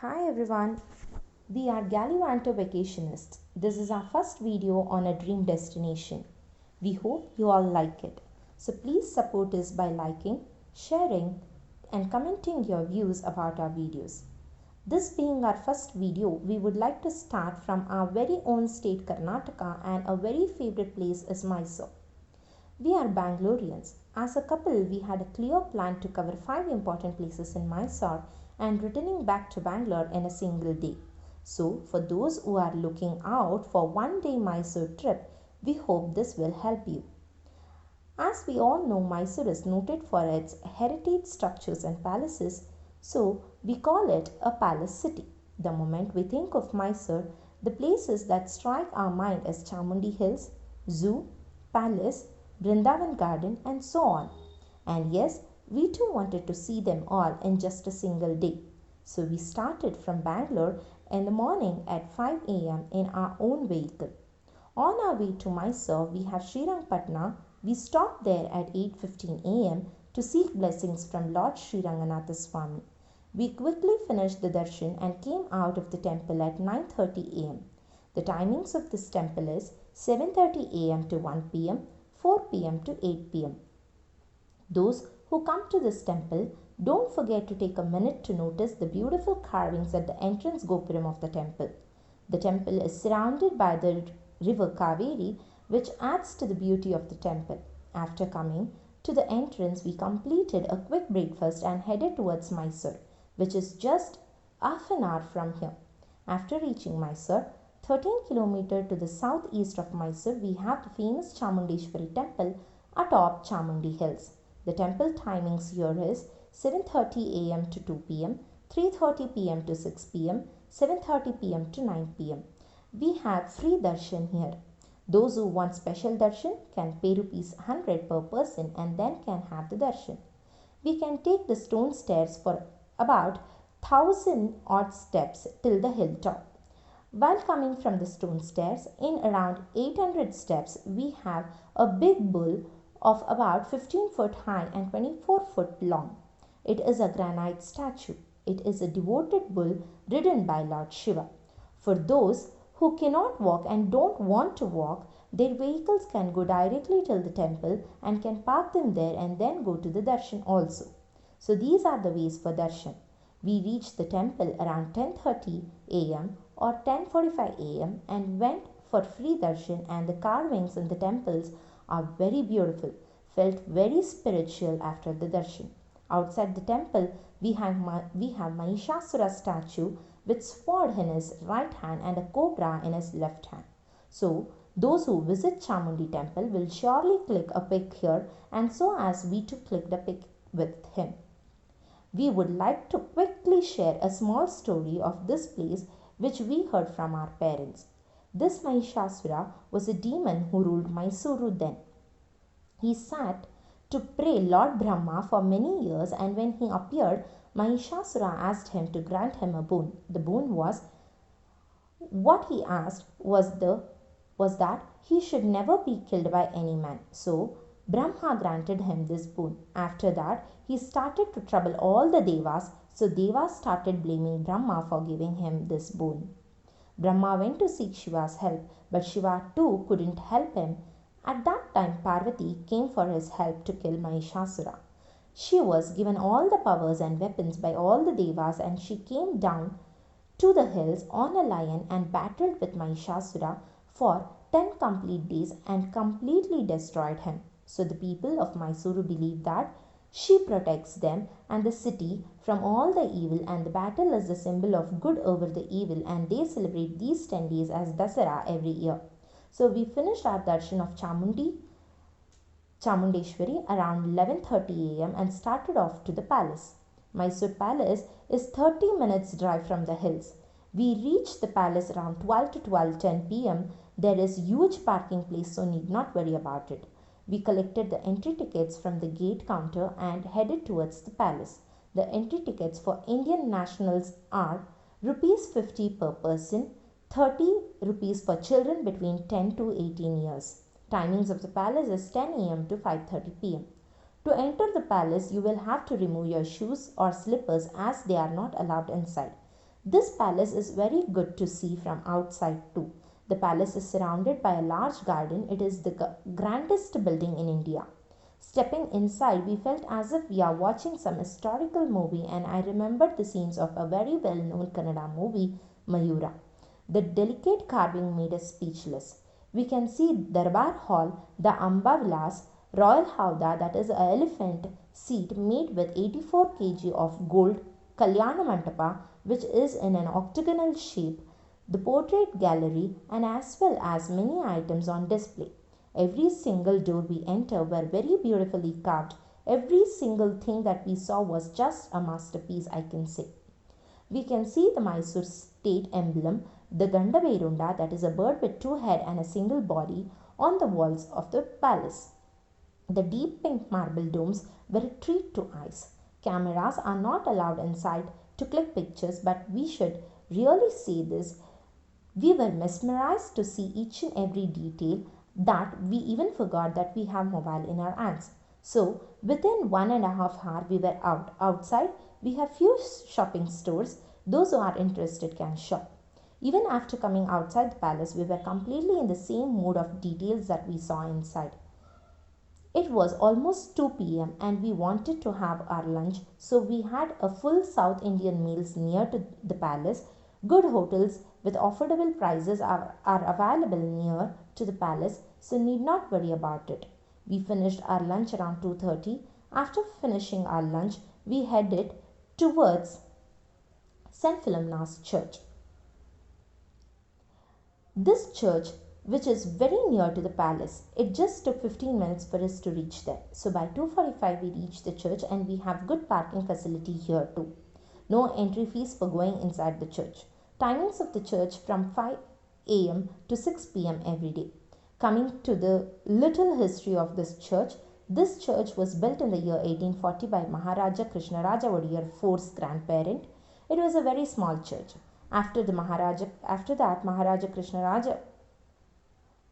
Hi everyone, we are Gallivanto Vacationists. This is our first video on a dream destination. We hope you all like it. So please support us by liking, sharing and commenting your views about our videos. This being our first video, we would like to start from our very own state Karnataka, and our very favorite place is Mysore. We are Bangaloreans. As a couple, we had a clear plan to cover 5 important places in Mysore and returning back to Bangalore in a single day. So, for those who are looking out for one day Mysore trip, we hope this will help you. As we all know, Mysore is noted for its heritage structures and palaces, so we call it a palace city. The moment we think of Mysore, the places that strike our mind is Chamundi Hills, Zoo, Palace, Brindavan Garden, and so on. And yes, we too wanted to see them all in just a single day. So we started from Bangalore in the morning at 5 a.m. in our own vehicle. On our way to Mysore, we have Srirangpatna. We stopped there at 8:15 a.m. to seek blessings from Lord Sri Ranganatha Swami. We quickly finished the darshan and came out of the temple at 9:30 a.m. The timings of this temple is 7:30 a.m. to 1 p.m., 4 p.m. to 8 p.m. Those who come to this temple, don't forget to take a minute to notice the beautiful carvings at the entrance gopuram of the temple. The temple is surrounded by the river Kaveri, which adds to the beauty of the temple. After coming to the entrance, we completed a quick breakfast and headed towards Mysore, which is just half an hour from here. After reaching Mysore, 13 km to the southeast of Mysore, we have the famous Chamundeshwari temple atop Chamundi Hills. The temple timings here is 7:30 a.m. to 2 p.m., 3:30 p.m. to 6 p.m., 7:30 p.m. to 9 p.m. We have free darshan here. Those who want special darshan can pay rupees 100 per person and then can have the darshan. We can take the stone stairs for about 1000 odd steps till the hilltop. While coming from the stone stairs, in around 800 steps, we have a big bull of about 15 foot high and 24 foot long. It is a granite statue. It is a devoted bull ridden by Lord Shiva. For those who cannot walk and don't want to walk, their vehicles can go directly till the temple and can park them there and then go to the darshan also. So these are the ways for darshan. We reached the temple around 10:30 a.m. or 10:45 a.m. and went for free darshan, and the carvings in the temples are very beautiful. Felt very spiritual after the darshan. Outside the temple, we have Mahishasura statue with sword in his right hand and a cobra in his left hand. So, those who visit Chamundi temple will surely click a pic here, and so as we to click the pic with him. We would like to quickly share a small story of this place which we heard from our parents. This Mahishasura was a demon who ruled Mysore then. He sat to pray Lord Brahma for many years, and when he appeared, Mahishasura asked him to grant him a boon. The boon was what he asked was that he should never be killed by any man. So Brahma granted him this boon. After that, he started to trouble all the devas, so devas started blaming Brahma for giving him this boon. Brahma went to seek Shiva's help, but Shiva too couldn't help him. At that time, Parvati came for his help to kill Mahishasura. She was given all the powers and weapons by all the devas, and she came down to the hills on a lion and battled with Mahishasura for 10 complete days and completely destroyed him. So the people of Mysore believe that she protects them and the city from all the evil, and the battle is the symbol of good over the evil, and they celebrate these 10 days as Dasara every year. So we finished our darshan of Chamundeshwari around 11:30 a.m. and started off to the palace. Mysore Palace is 30 minutes drive from the hills. We reached the palace around 12 to 12:10 p.m. There is huge parking place, so need not worry about it. We collected the entry tickets from the gate counter and headed towards the palace. The entry tickets for Indian nationals are rupees 50 per person, 30 rupees for children between 10 to 18 years. Timings of the palace is 10 a.m. to 5:30 p.m. To enter the palace, you will have to remove your shoes or slippers as they are not allowed inside. This palace is very good to see from outside too. The palace is surrounded by a large garden. It is the grandest building in India. Stepping inside, we felt as if we are watching some historical movie, and I remembered the scenes of a very well known Kannada movie, Mayura. The delicate carving made us speechless. We can see Darbar Hall, the Amba Vilas, Royal Howda, that is an elephant seat made with 84 kg of gold, Kalyana Mantapa, which is in an octagonal shape, the portrait gallery, and as well as many items on display. Every single door we enter were very beautifully carved. Every single thing that we saw was just a masterpiece, I can say. We can see the Mysore state emblem, the Gandaverunda, that is a bird with two heads and a single body, on the walls of the palace. The deep pink marble domes were a treat to eyes. Cameras are not allowed inside to click pictures, but we should really see this. We were mesmerized to see each and every detail that we even forgot that we have mobile in our hands. So within 1.5 hours we were outside. We have few shopping stores. Those who are interested can shop. Even after coming outside the palace, we were completely in the same mood of details that we saw inside. It was almost 2 p.m. and we wanted to have our lunch, so we had a full South Indian meals near to the palace. Good hotels with affordable prices are available near to the palace, so need not worry about it. We finished our lunch around 2:30. After finishing our lunch, we headed towards St. Philomena's Church. This church, which is very near to the palace, it just took 15 minutes for us to reach there. So by 2:45 we reached the church, and we have good parking facility here too. No entry fees for going inside the church. Timings of the church from 5 a.m. to 6 p.m. every day. Coming to the little history of this church was built in the year 1840 by Maharaja Krishnaraja Wadiyar IV's grandparent. It was a very small church. After that, Maharaja Krishnaraja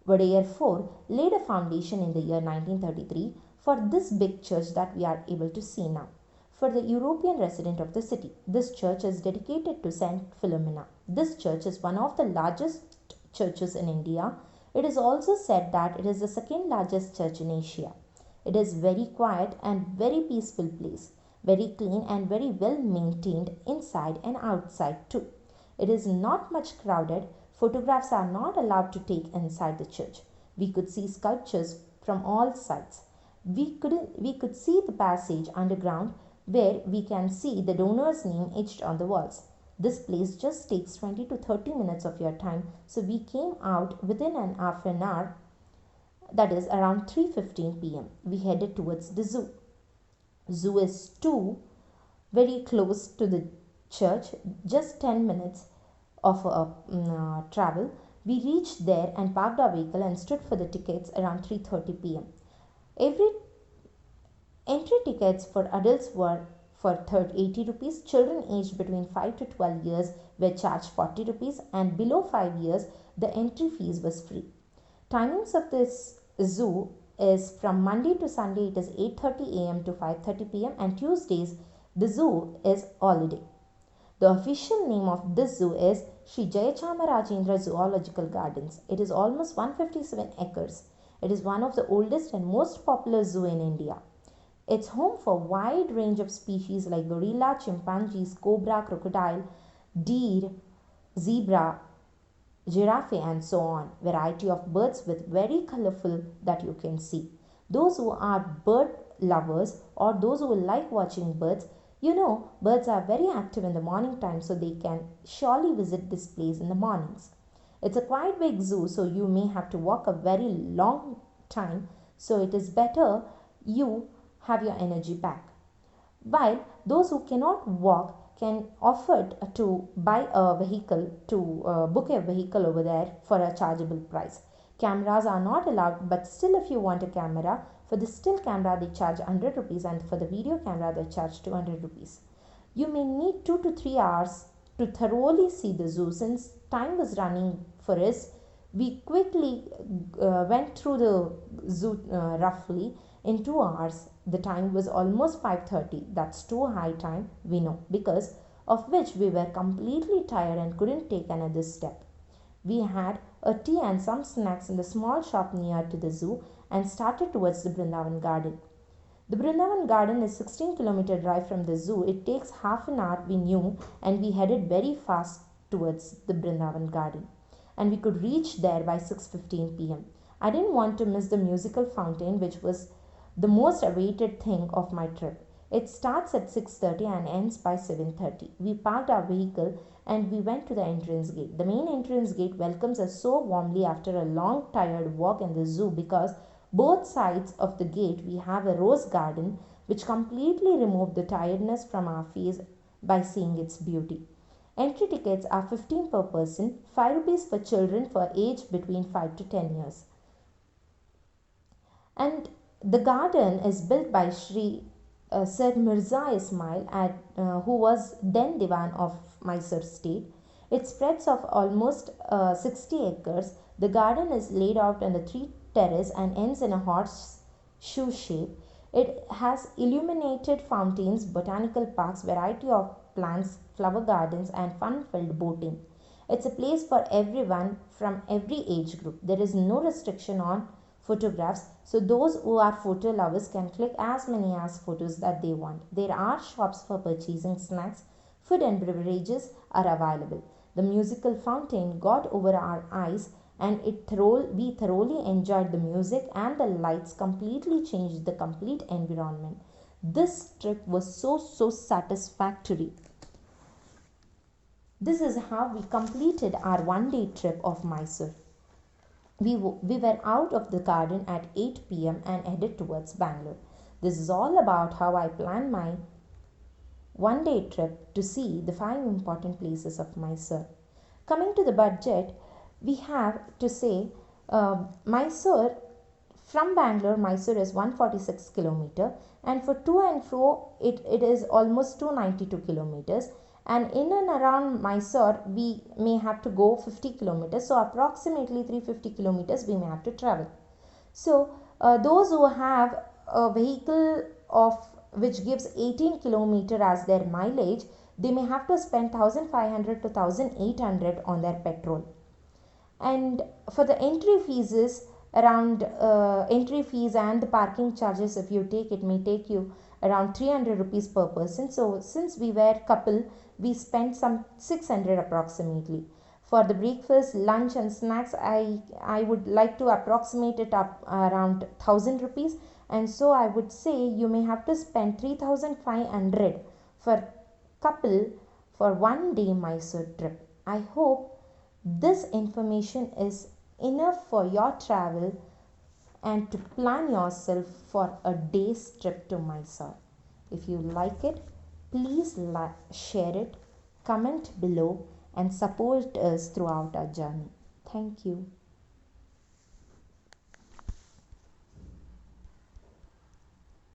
Wadiyar IV laid a foundation in the year 1933 for this big church that we are able to see now. For the European resident of the city, this church is dedicated to Saint Philomena. This church is one of the largest churches in India. It is also said that it is the second largest church in Asia. It is very quiet and very peaceful place, very clean and very well maintained inside and outside too. It is not much crowded. Photographs are not allowed to take inside the church. We could see sculptures from all sides. We could see the passage underground where we can see the donor's name etched on the walls. This place just takes 20 to 30 minutes of your time, so we came out within an half an hour, that is around 3:15 p.m. We headed towards the zoo. Zoo is too very close to the church, just 10 minutes of travel. We reached there and parked our vehicle and stood for the tickets around 3:30 p.m. Every entry tickets for adults were for 80 rupees. Children aged between 5 to 12 years were charged 40 rupees, and below 5 years the entry fees was free. Timings of this zoo is from Monday to Sunday it is 8:30 a.m. to 5:30 p.m. and Tuesdays the zoo is holiday. The official name of this zoo is Sri Jayachamarajendra Zoological Gardens. It is almost 157 acres. It is one of the oldest and most popular zoo in India. It's home for a wide range of species like gorilla, chimpanzees, cobra, crocodile, deer, zebra, giraffe and so on. Variety of birds with very colorful that you can see. Those who are bird lovers or those who like watching birds, birds are very active in the morning time, so they can surely visit this place in the mornings. It's a quite big zoo, so you may have to walk a very long time, so it is better you have your energy back. While those who cannot walk can offer to buy a vehicle, to book a vehicle over there for a chargeable price. Cameras are not allowed, but still if you want a camera, for the still camera they charge 100 rupees and for the video camera they charge 200 rupees. You may need 2 to 3 hours to thoroughly see the zoo. Since time was running for us, we quickly went through the zoo roughly in 2 hours. The time was almost 5:30. That's too high time, we know, because of which we were completely tired and couldn't take another step. We had a tea and some snacks in the small shop near to the zoo and started towards the Brindavan garden. The Brindavan garden is 16-kilometer drive from the zoo. It takes half an hour, we knew, and we headed very fast towards the Brindavan garden. And we could reach there by 6:15 p.m. I didn't want to miss the musical fountain, which was the most awaited thing of my trip. It starts at 6:30 and ends by 7:30. We parked our vehicle and we went to the entrance gate. The main entrance gate welcomes us so warmly after a long tired walk in the zoo because both sides of the gate we have a rose garden which completely removed the tiredness from our face by seeing its beauty. Entry tickets are 15 per person, 5 rupees for children for age between 5 to 10 years. And the garden is built by Sri Sir Mirza Ismail, who was then Diwan of Mysore state. It spreads of almost 60 acres. The garden is laid out on the three terrace and ends in a horseshoe shape. It has illuminated fountains, botanical parks, variety of plants, flower gardens, and fun-filled boating. It's a place for everyone from every age group. There is no restriction on photographs, so those who are photo lovers can click as many as photos that they want. There are shops for purchasing snacks, food and beverages are available. The musical fountain got over our eyes and we thoroughly enjoyed the music, and the lights completely changed the complete environment. This trip was so satisfactory. This is how we completed our one-day trip of Mysore. We were out of the garden at 8 p.m. and headed towards Bangalore. This is all about how I planned my one day trip to see the 5 important places of Mysore. Coming to the budget, we have to say Mysore from Bangalore, Mysore is 146 kilometer, and for to and fro it is almost 292 kilometers, and in and around Mysore we may have to go 50 kilometers, so approximately 350 kilometers we may have to travel. So those who have a vehicle of which gives 18 kilometer as their mileage, they may have to spend 1500 to 1800 on their petrol. And for the entry fees is around entry fees and the parking charges, if you take, it may take you around 300 rupees per person. So since we were couple, we spent some 600 approximately. For the breakfast, lunch and snacks, I would like to approximate it up around 1000 rupees, and so I would say you may have to spend 3500 for couple for one day Mysore trip. I hope this information is enough for your travel and to plan yourself for a day's trip to Mysore. If you like it, please share it, comment below, and support us throughout our journey. Thank you.